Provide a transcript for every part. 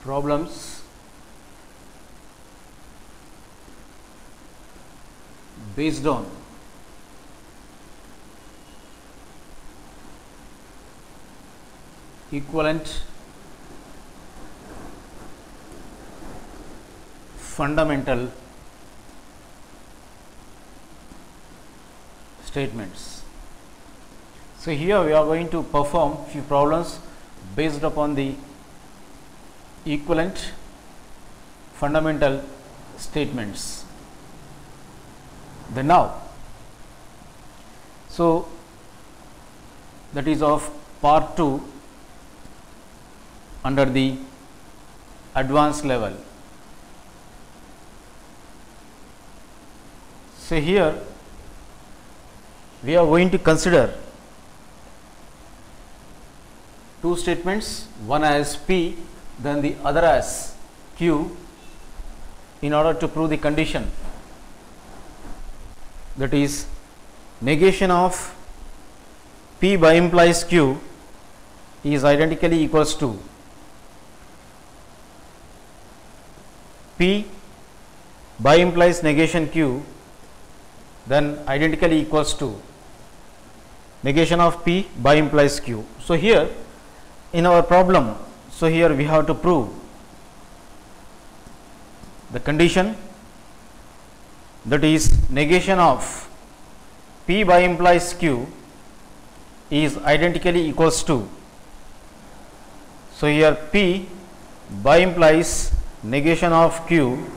problems based on equivalent fundamental statements. So here we are going to perform few problems based upon the equivalent fundamental statements. Then now, so that is of part 2 under the advanced level. So here we are going to consider two statements, one as P, then the other as Q, in order to prove the condition, that is negation of P by implies Q is identically equals to P by implies negation Q, then identically equals to negation of P by implies Q. So here in our problem, so here we have to prove the condition, that is negation of P by implies Q is identically equals to, so here P by implies negation of Q,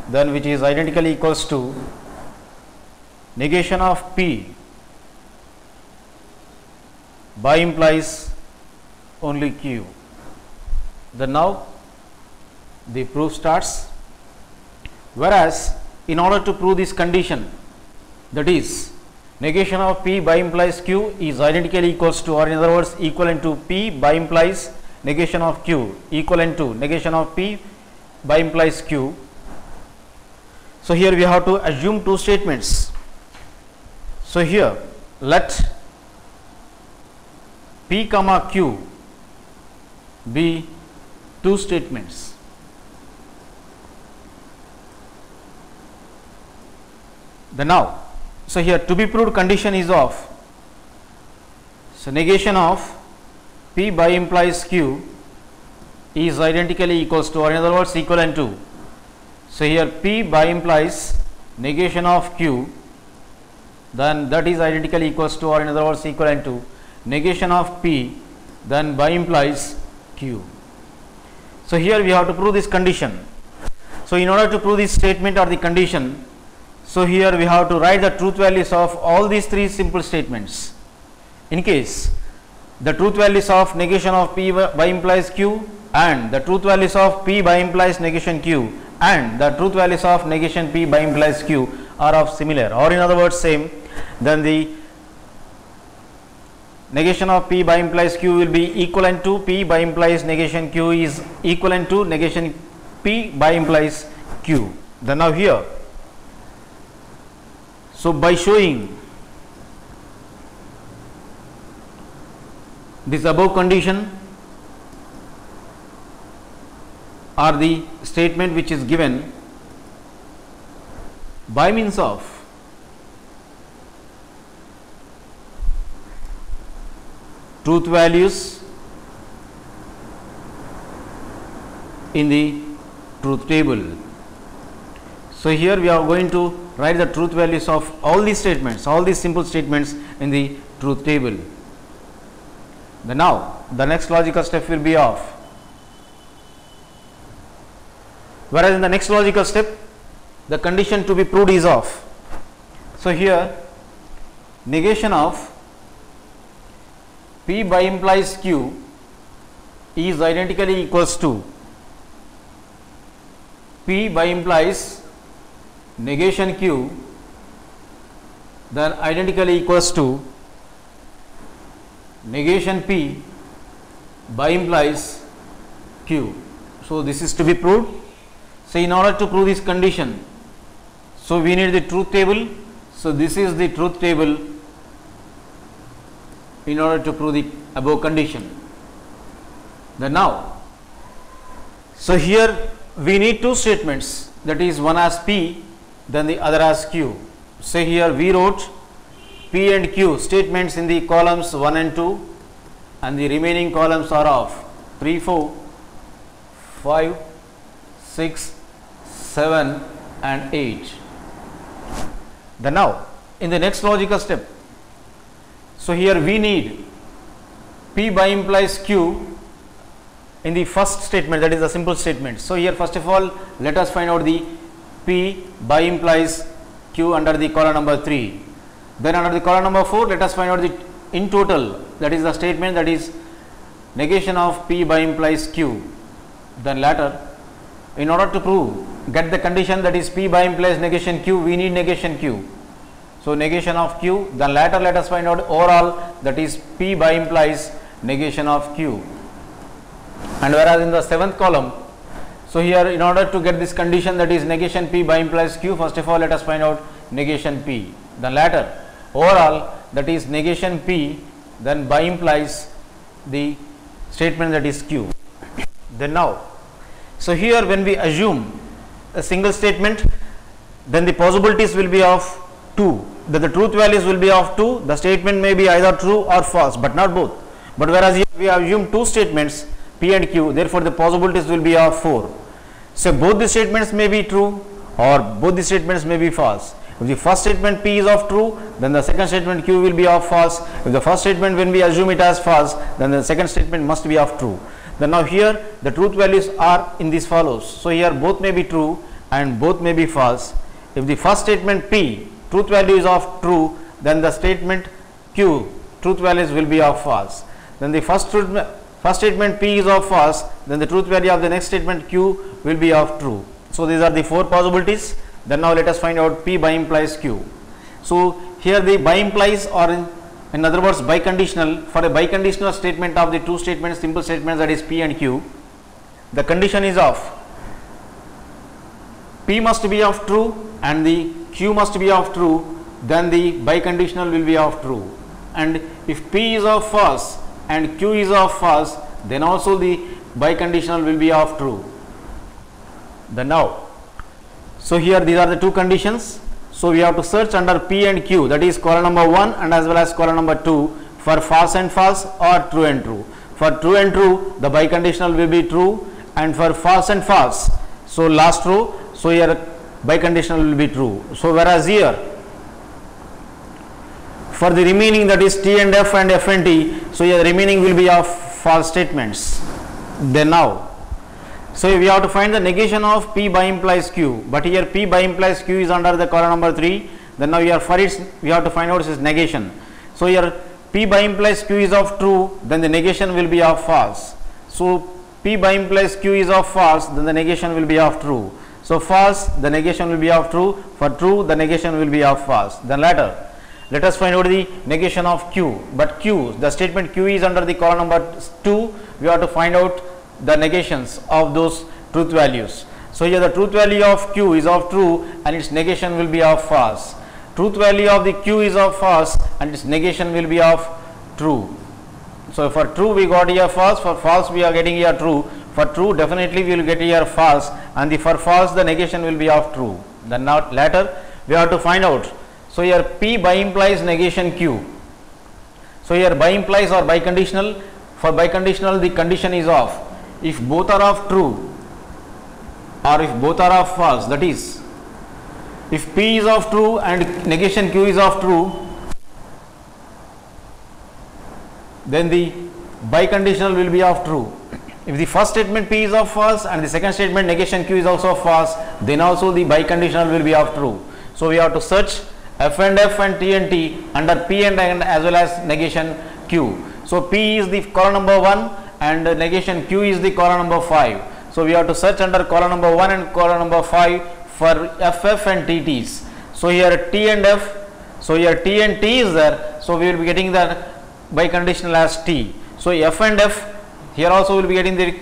then which is identically equals to negation of P by implies only Q. Then now the proof starts. Whereas in order to prove this condition, that is negation of P by implies Q is identically equals to, or in other words equivalent to, P by implies negation of Q equivalent to negation of P by implies Q. So here we have to assume two statements. So here let P comma Q be two statements. Then now, so here to be proved condition is of, so negation of P by implies Q is identically equals to, or in other words equivalent to, so here P by implies negation of Q, then that is identically equals to, or in other words equivalent to negation of P, then by implies Q. So here we have to prove this condition. So in order to prove this statement or the condition, so here we have to write the truth values of all these three simple statements. In case the truth values of negation of P by implies Q, and the truth values of P by implies negation Q, and the truth values of negation P by implies Q are of similar, or in other words same, then the negation of P by implies Q will be equivalent to P by implies negation Q is equivalent to negation P by implies Q. Then now here, so by showing this above condition or the statement which is given by means of truth values in the truth table. So here we are going to write the truth values of all these statements, all these simple statements in the truth table. Then now the next logical step will be of, whereas in the next logical step the condition to be proved is of, so here negation of P by implies Q is identically equals to P by implies negation Q, then identically equals to negation P by implies Q. So this is to be proved. So in order to prove this condition, so we need the truth table. So this is the truth table in order to prove the above condition. Then now So here we need two statements, that is one as P, then the other as Q. So here we wrote P and Q statements in the columns 1 and 2, and the remaining columns are of 3, 4, 5, 6, 7 and 8. Then now in the next logical step, so here we need P by implies Q in the first statement, that is the simple statement. So here first of all let us find out the P by implies Q under the column number 3. Then under the column number 4 let us find out the in total, that is the statement, that is negation of P by implies Q. Then later, in order to get the condition, that is P by implies negation Q, we need negation Q. So negation of Q, then later let us find out overall, that is P by implies negation of Q. And whereas in the 7th column, so here in order to get this condition, that is negation P by implies Q, first of all let us find out negation P. Then later overall, that is negation P, then by implies the statement, that is Q. Then now, so here when we assume a single statement, then the possibilities will be of 2, that the truth values will be of 2, the statement may be either true or false, but not both. But whereas here we have assumed two statements P and Q, therefore the possibilities will be of 4. So both the statements may be true or both the statements may be false. If the first statement P is of true, then the second statement Q will be of false. If the first statement, when we assume it as false, then the second statement must be of true. Then now here the truth values are in this follows. So here both may be true and both may be false. If the first statement P truth value is of true, then the statement Q truth values will be of false. Then the first statement P is of false, then the truth value of the next statement Q will be of true. So these are the 4 possibilities. Then now let us find out P by implies Q. So here the by implies, or in other words biconditional, for a biconditional statement of the two statements, simple statements, that is P and Q, the condition is of P must be of true and the Q must be of true, then the biconditional will be of true. And if P is of false and Q is of false, then also the biconditional will be of true. Then now, so here these are the two conditions. So we have to search under P and Q, that is column number 1 and as well as column number 2, for false and false or true and true. For true and true, the biconditional will be true, and for false and false, so last row, so here biconditional will be true. So whereas here for the remaining, that is T and F and F and T, so here the remaining will be of false statements. Then now, so we have to find the negation of P by implies Q, but here P by implies Q is under the column number 3. Then now here for it we have to find out its negation. So here P by implies Q is of true, then the negation will be of false. So P by implies Q is of false, then the negation will be of true. So false, the negation will be of true. For true, the negation will be of false. Then later let us find out the negation of Q, but Q, the statement Q is under the column number 2, we have to find out the negations of those truth values. So here the truth value of Q is of true and its negation will be of false. Truth value of the Q is of false and its negation will be of true. So for true we got here false, for false we are getting here true. For true definitely we will get here false, and for false the negation will be of true. Then now later we have to find out. So here P by implies negation Q. So here by implies or biconditional. For biconditional the condition is of if both are of true or if both are of false, that is if P is of true and negation Q is of true, then the biconditional will be of true. If the first statement P is of false and the second statement negation Q is also of false, then also the biconditional will be of true. So we have to search F and F and T under P and as well as negation Q. So P is the column number 1 and negation Q is the column number 5. So we have to search under column number 1 and column number 5 for FF and TTs. So here T and F, so here T and T is there, so we will be getting the biconditional as T. So F and F, here also will be getting the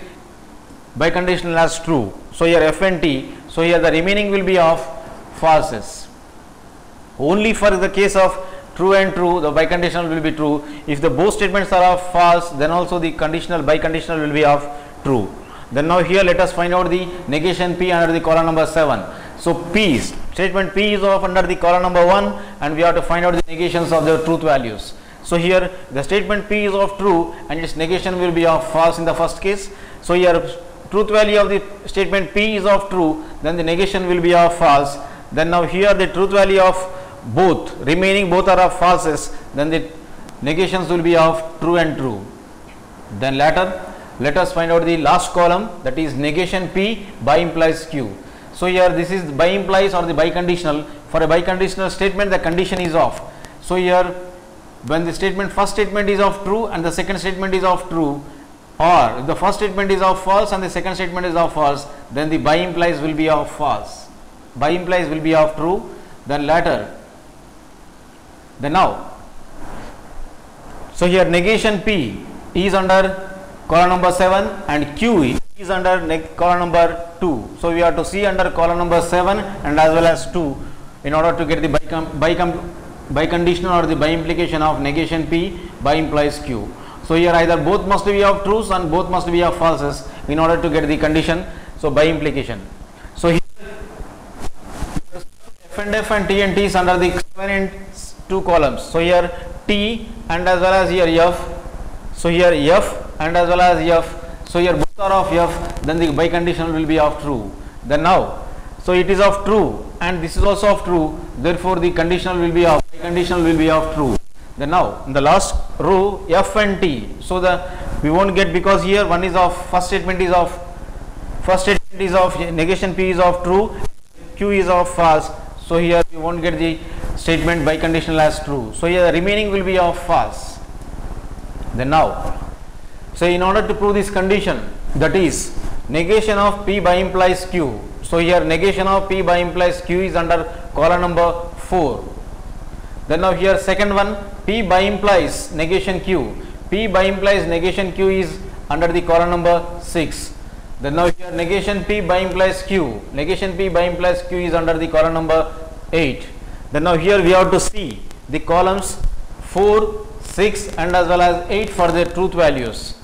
biconditional as true. So here F and T, so here the remaining will be of falses. Only for the case of true and true, the biconditional will be true. If the both statements are of false, then also the conditional biconditional will be of true. Then now here let us find out the negation P under the column number 7. So P, statement P is of under the column number 1, and we have to find out the negations of the truth values. So here the statement P is of true and its negation will be of false in the first case. So here truth value of the statement P is of true, then the negation will be of false. Then now here the truth value of both, remaining both are of falses, then the negations will be of true and true. Then later let us find out the last column, that is negation P by implies Q. So here this is by implies or the biconditional. For a biconditional statement the condition is of. So here when the statement first statement is of true and the second statement is of true, or if the first statement is of false and the second statement is of false, then the by implies will be of false. By implies will be of true. Then later, then now, so here negation P is under column number 7 and Q is under column number 2. So we have to see under column number 7 and as well as 2 in order to get the biconditional or the by implication of negation P by implies Q. So here either both must be of truths and both must be of falses in order to get the condition. So by implication. So here F and F and T and T is under the 7 and 2 columns. So here T and as well as here F. So here F and as well as F. So here both are of F, then the biconditional will be of true. Then now, so it is of true and this is also of true, therefore the conditional will be of, biconditional will be of true. Then now in the last row F and T, so the we won't get, because here one is of, first statement is of negation P is of true, Q is of false. So here we won't get the statement biconditional as true. So here the remaining will be of false. Then now, so in order to prove this condition, that is negation of P by implies Q. So here negation of P by implies Q is under column number 4. Then now here second one, P by implies negation Q. P by implies negation Q is under the column number 6. Then now here negation P by implies Q. Negation P by implies Q is under the column number 8. Then now here we have to see the columns 4, 6 and as well as 8 for their truth values.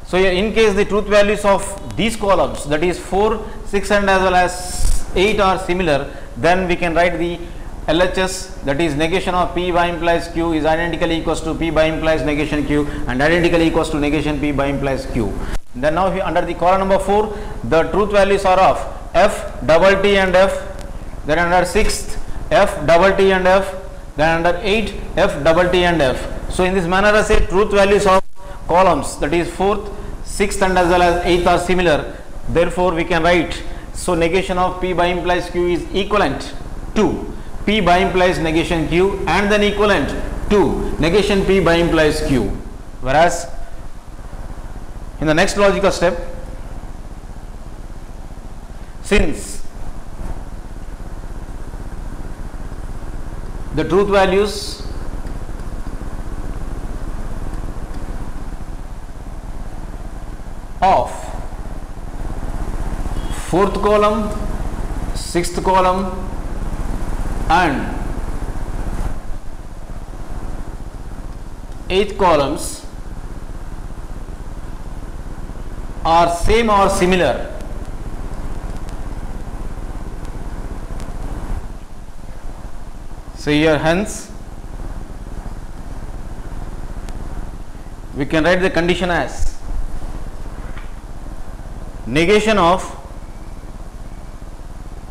So here in case the truth values of these columns, that is 4, 6 and as well as 8 are similar, then we can write the LHS, that is negation of P by implies Q is identically equals to P by implies negation Q and identically equals to negation P by implies Q. Then now under the column number 4, the truth values are of F, double T and F, then under 6th F, double T and F, then under 8 F, double T and F. So in this manner I say truth values of columns, that is 4th, 6th and as well as 8th are similar, therefore we can write, so negation of P by implies Q is equivalent to P by implies negation Q and then equivalent to negation P by implies Q. Whereas in the next logical step, since the truth values of 4th column, 6th column and 8th columns are same or similar, so here hence we can write the condition as negation of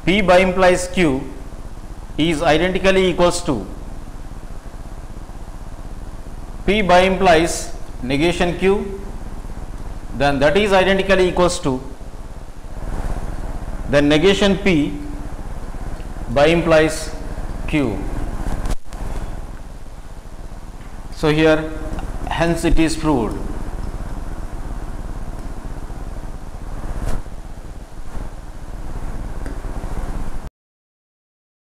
P by implies Q is identically equals to P by implies negation Q, then that is identically equals to then negation P by implies Q. So here hence it is proved.